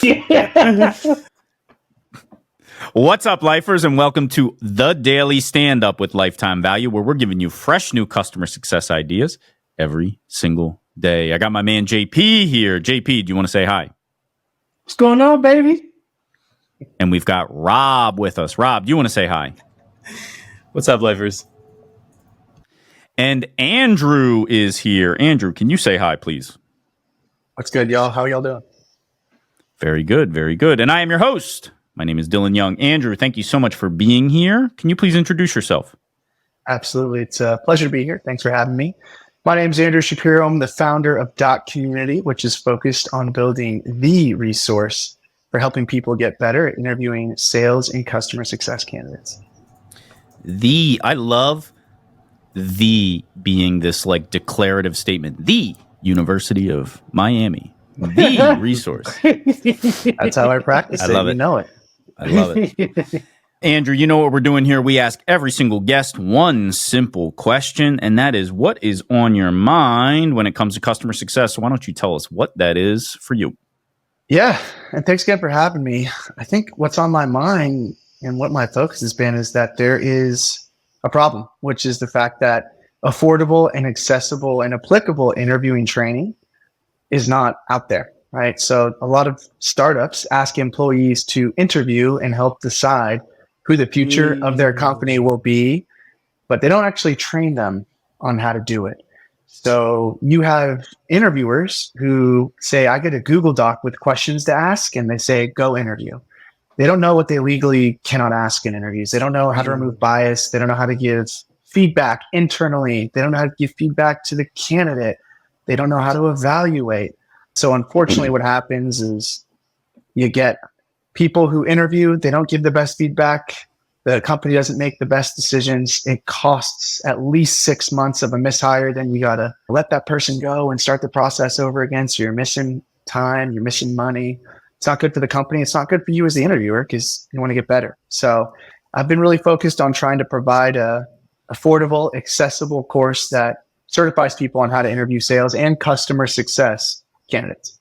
Yeah. What's up, lifers, and welcome to the Daily Standup with Lifetime Value, where we're giving you fresh new customer success ideas every single day. I got my man JP here. JP, do you want to say hi? What's going on, baby? And we've got Rob with us. Rob, do you want to say hi? What's up, lifers? And Andrew is here. Andrew, can you say hi, please? What's good, y'all? How y'all doing? Very good, very good. And I am your host. My name is Dylan Young. Andrew, thank you so much for being here. Can you please introduce yourself? Absolutely. It's a pleasure to be here. Thanks for having me. My name is Andrew Shapiro. I'm the founder of Dot Community, which is focused on building the resource for helping people get better at interviewing sales and customer success candidates. I love the being this like declarative statement. The University of Miami. The resource. That's how I practice it. I love it. You know it. I love it. Andrew, you know what we're doing here? We ask every single guest one simple question, and that is, what is on your mind when it comes to customer success? So why don't you tell us what that is for you? Yeah, and thanks again for having me. I think what's on my mind and what my focus has been is that there is a problem, which is the fact that affordable and accessible and applicable interviewing training is not out there, right? So a lot of startups ask employees to interview and help decide who the future of their company will be, but they don't actually train them on how to do it. So you have interviewers who say, I get a Google Doc with questions to ask, and they say, go interview. They don't know what they legally cannot ask in interviews. They don't know how to remove bias. They don't know how to give feedback internally. They don't know how to give feedback to the candidate. They don't know how to evaluate. So unfortunately, what happens is you get people who interview, they don't give the best feedback. The company doesn't make the best decisions. It costs at least 6 months of a mishire. Then you got to let that person go and start the process over again. So you're missing time, you're missing money. It's not good for the company. It's not good for you as the interviewer because you want to get better. So I've been really focused on trying to provide a affordable, accessible course that certifies people on how to interview sales and customer success candidates.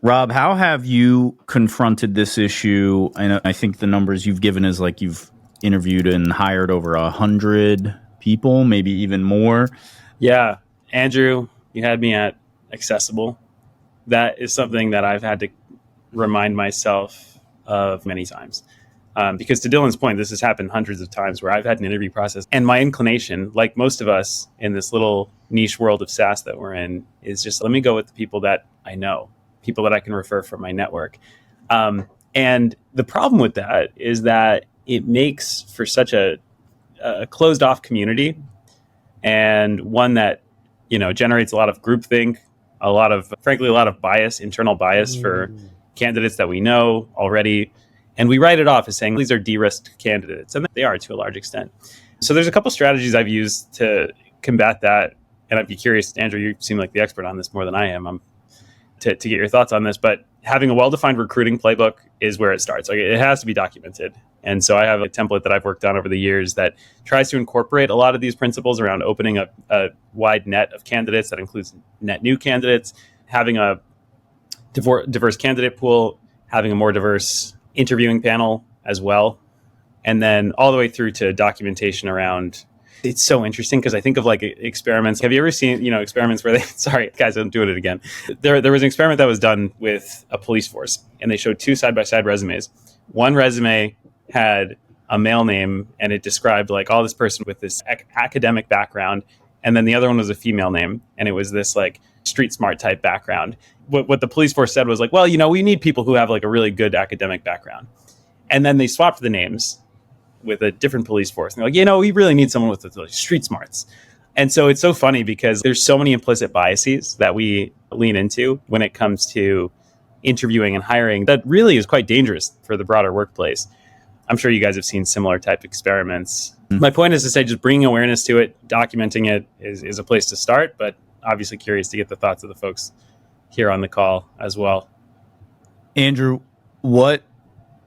Rob, how have you confronted this issue? I think the numbers you've given is like you've interviewed and hired over 100 people, maybe even more. Yeah, Andrew, you had me at accessible. That is something that I've had to remind myself of many times. Because to Dylan's point, this has happened hundreds of times where I've had an interview process, and my inclination, like most of us in this little niche world of SaaS that we're in, is just let me go with the people that I know, people that I can refer from my network. And the problem with that is that it makes for such a closed off community, and one that, generates a lot of groupthink, a lot of bias, internal bias for candidates that we know already. And we write it off as saying these are de-risked candidates, and they are to a large extent. So there's a couple strategies I've used to combat that. And I'd be curious, Andrew, you seem like the expert on this more than I am. To get your thoughts on this, but having a well-defined recruiting playbook is where it starts. Like, it has to be documented. And so I have a template that I've worked on over the years that tries to incorporate a lot of these principles around opening up a wide net of candidates that includes net new candidates, having a diverse candidate pool, having a more diverse interviewing panel as well. And then all the way through to documentation around. It's so interesting because I think of like experiments. Have you ever seen, experiments where sorry, guys, I'm doing it again. There was an experiment that was done with a police force, and they showed two side-by-side resumes. One resume had a male name, and it described like all this person with this academic background. And then the other one was a female name, and it was this like street smart type background. What the police force said was like, well, we need people who have like a really good academic background. And then they swapped the names with a different police force. And they're like, we really need someone with like street smarts. And so it's so funny because there's so many implicit biases that we lean into when it comes to interviewing and hiring that really is quite dangerous for the broader workplace. I'm sure you guys have seen similar type experiments. Mm-hmm. My point is to say just bringing awareness to it, documenting it is a place to start, but obviously curious to get the thoughts of the folks here on the call as well. Andrew, what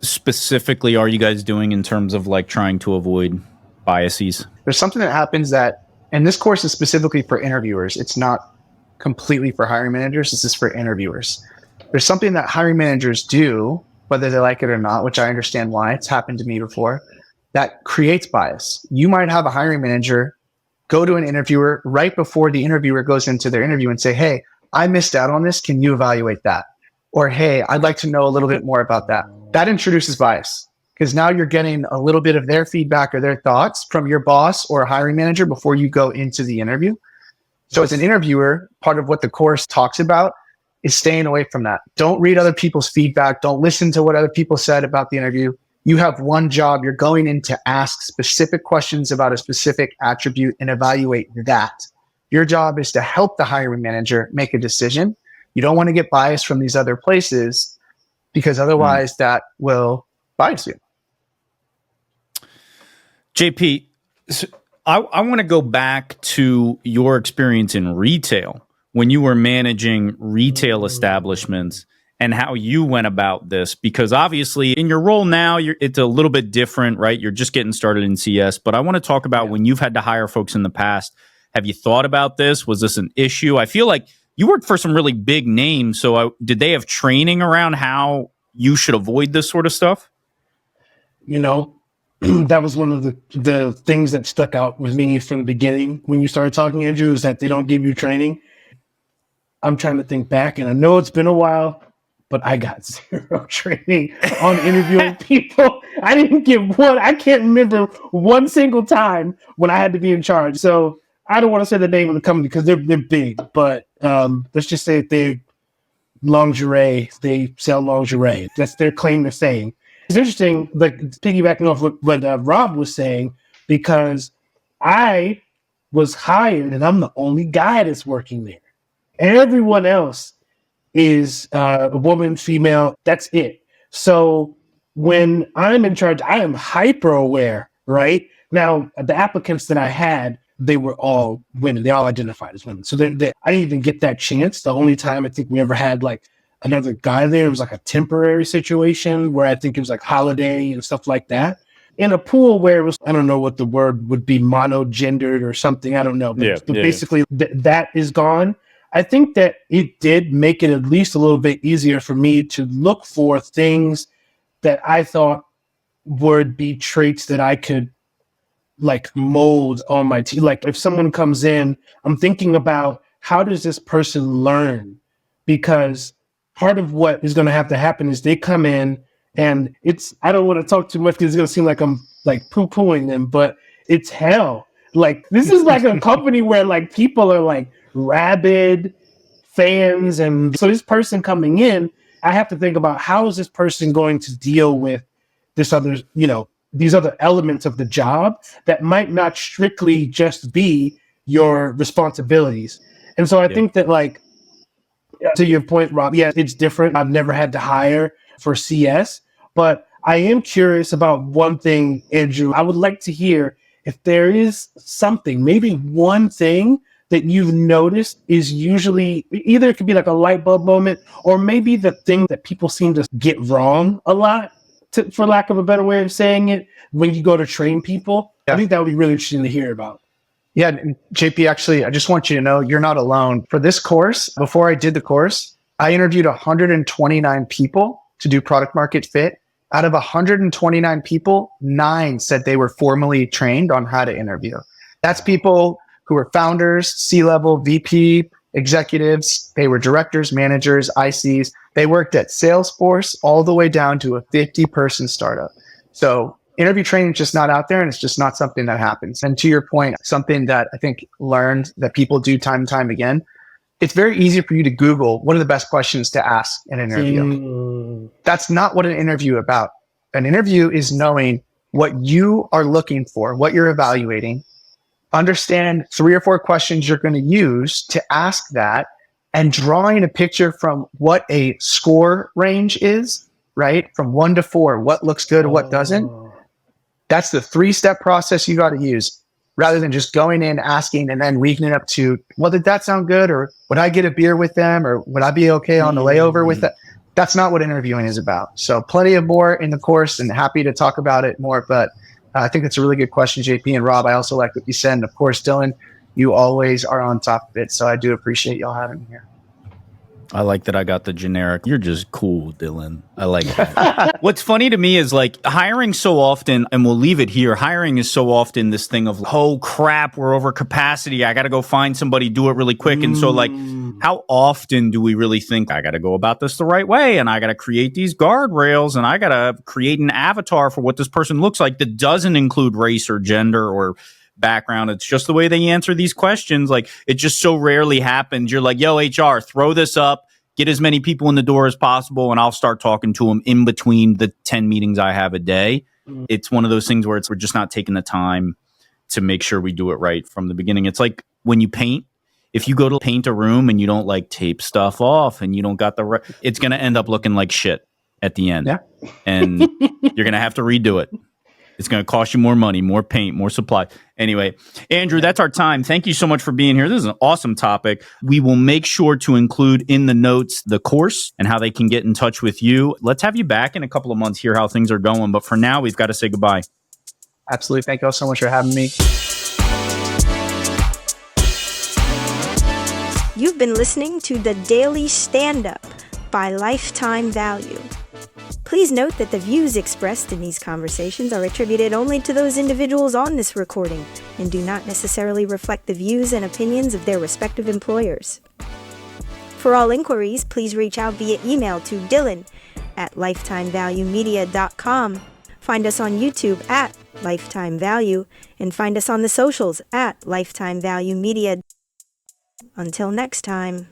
specifically are you guys doing in terms of like trying to avoid biases? There's something that happens that, and this course is specifically for interviewers. It's not completely for hiring managers. This is for interviewers. there's something that hiring managers do, whether they like it or not, which I understand why. It's happened to me before, that creates bias. You might have a hiring manager go to an interviewer right before the interviewer goes into their interview and say, hey, I missed out on this. Can you evaluate that? Or, hey, I'd like to know a little bit more about that. That introduces bias because now you're getting a little bit of their feedback or their thoughts from your boss or a hiring manager before you go into the interview. So as an interviewer, part of what the course talks about is staying away from that. Don't read other people's feedback. Don't listen to what other people said about the interview. You have one job. You're going in to ask specific questions about a specific attribute and evaluate that. Your job is to help the hiring manager make a decision. You don't want to get bias from these other places because otherwise that will bias you. JP, so I want to go back to your experience in retail when you were managing retail establishments and how you went about this, because obviously in your role now, it's a little bit different, right? You're just getting started in CS, but I want to talk about when you've had to hire folks in the past. Have you thought about this? Was this an issue? I feel like you worked for some really big names. So did they have training around how you should avoid this sort of stuff? You know, that was one of the things that stuck out with me from the beginning when you started talking, Andrew, is that they don't give you training. I'm trying to think back, and I know it's been a while, but I got zero training on interviewing people. I didn't get one. I can't remember one single time when I had to be in charge. So I don't want to say the name of the company because they're big, but let's just say they lingerie. They sell lingerie. That's their claim to fame. It's interesting, like piggybacking off what Rob was saying, because I was hired and I'm the only guy that's working there. Everyone else is a woman, female. That's it. So when I'm in charge, I am hyper aware, right? Now, the applicants that I had, they were all women. They all identified as women. So I didn't even get that chance. The only time I think we ever had like another guy there, it was like a temporary situation where I think it was like holiday and stuff like that. In a pool where it was, I don't know what the word would be, monogendered or something. I don't know. But basically that is gone. I think that it did make it at least a little bit easier for me to look for things that I thought would be traits that I could like mold on my team. Like if someone comes in, I'm thinking about how does this person learn? Because part of what is going to have to happen is they come in and I don't want to talk too much because it's going to seem like I'm like poo-pooing them, but it's hell. Like this is like a company where like people are like rabid fans. And so this person coming in, I have to think about how is this person going to deal with this other, these other elements of the job that might not strictly just be your responsibilities. And so I think that like, to your point, Rob, yeah, it's different. I've never had to hire for CS, but I am curious about one thing, Andrew. I would like to hear if there is something, maybe one thing that you've noticed is usually either it could be like a light bulb moment or maybe the thing that people seem to get wrong a lot, for lack of a better way of saying it, when you go to train people. Yeah. I think that would be really interesting to hear about. Yeah, JP, actually, I just want you to know you're not alone. For this course, before I did the course, I interviewed 129 people to do product market fit. Out of 129 people, 9 said they were formally trained on how to interview. That's people who were founders, C-level, VP, executives. They were directors, managers, ICs. They worked at Salesforce all the way down to a 50-person startup. So interview training is just not out there, and it's just not something that happens. And to your point, something that I think learned that people do time and time again, it's very easy for you to Google what are the best questions to ask in an interview. That's not what an interview is about. An interview is knowing what you are looking for, what you're evaluating, understand 3 or 4 questions you're going to use to ask that, and drawing a picture from what a score range is, right? From 1 to 4, what looks good, what doesn't. That's the 3-step process you got to use, rather than just going in, asking, and then weakening up to, well, did that sound good? Or would I get a beer with them? Or would I be okay on the layover with that? That's not what interviewing is about. So plenty of more in the course, and happy to talk about it more. But I think that's a really good question, JP and Rob. I also like what you said. And of course, Dylan, you always are on top of it. So I do appreciate y'all having me here. I like that I got the generic. You're just cool, Dylan. I like that. What's funny to me is like hiring so often, and we'll leave it here. Hiring is so often this thing of, oh crap, we're over capacity. I got to go find somebody, do it really quick. And so like, how often do we really think I got to go about this the right way? And I got to create these guardrails and I got to create an avatar for what this person looks like that doesn't include race or gender or background. It's just the way they answer these questions. Like, it just so rarely happens. You're like, yo, HR, throw this up, get as many people in the door as possible, and I'll start talking to them in between the 10 meetings I have a day. It's one of those things where we're just not taking the time to make sure we do it right from the beginning. It's like when you paint. If you go to paint a room and you don't like tape stuff off and you don't got the right, it's going to end up looking like shit at the end. Yeah. And you're going to have to redo it. It's going to cost you more money, more paint, more supply. Anyway, Andrew, that's our time. Thank you so much for being here. This is an awesome topic. We will make sure to include in the notes the course and how they can get in touch with you. Let's have you back in a couple of months, hear how things are going. But for now, we've got to say goodbye. Absolutely. Thank you all so much for having me. You've been listening to the Daily Standup by Lifetime Value. Please note that the views expressed in these conversations are attributed only to those individuals on this recording and do not necessarily reflect the views and opinions of their respective employers. For all inquiries, please reach out via email to dylan@lifetimevaluemedia.com. Find us on YouTube at Lifetime Value and find us on the socials at Lifetime Value Media. Until next time.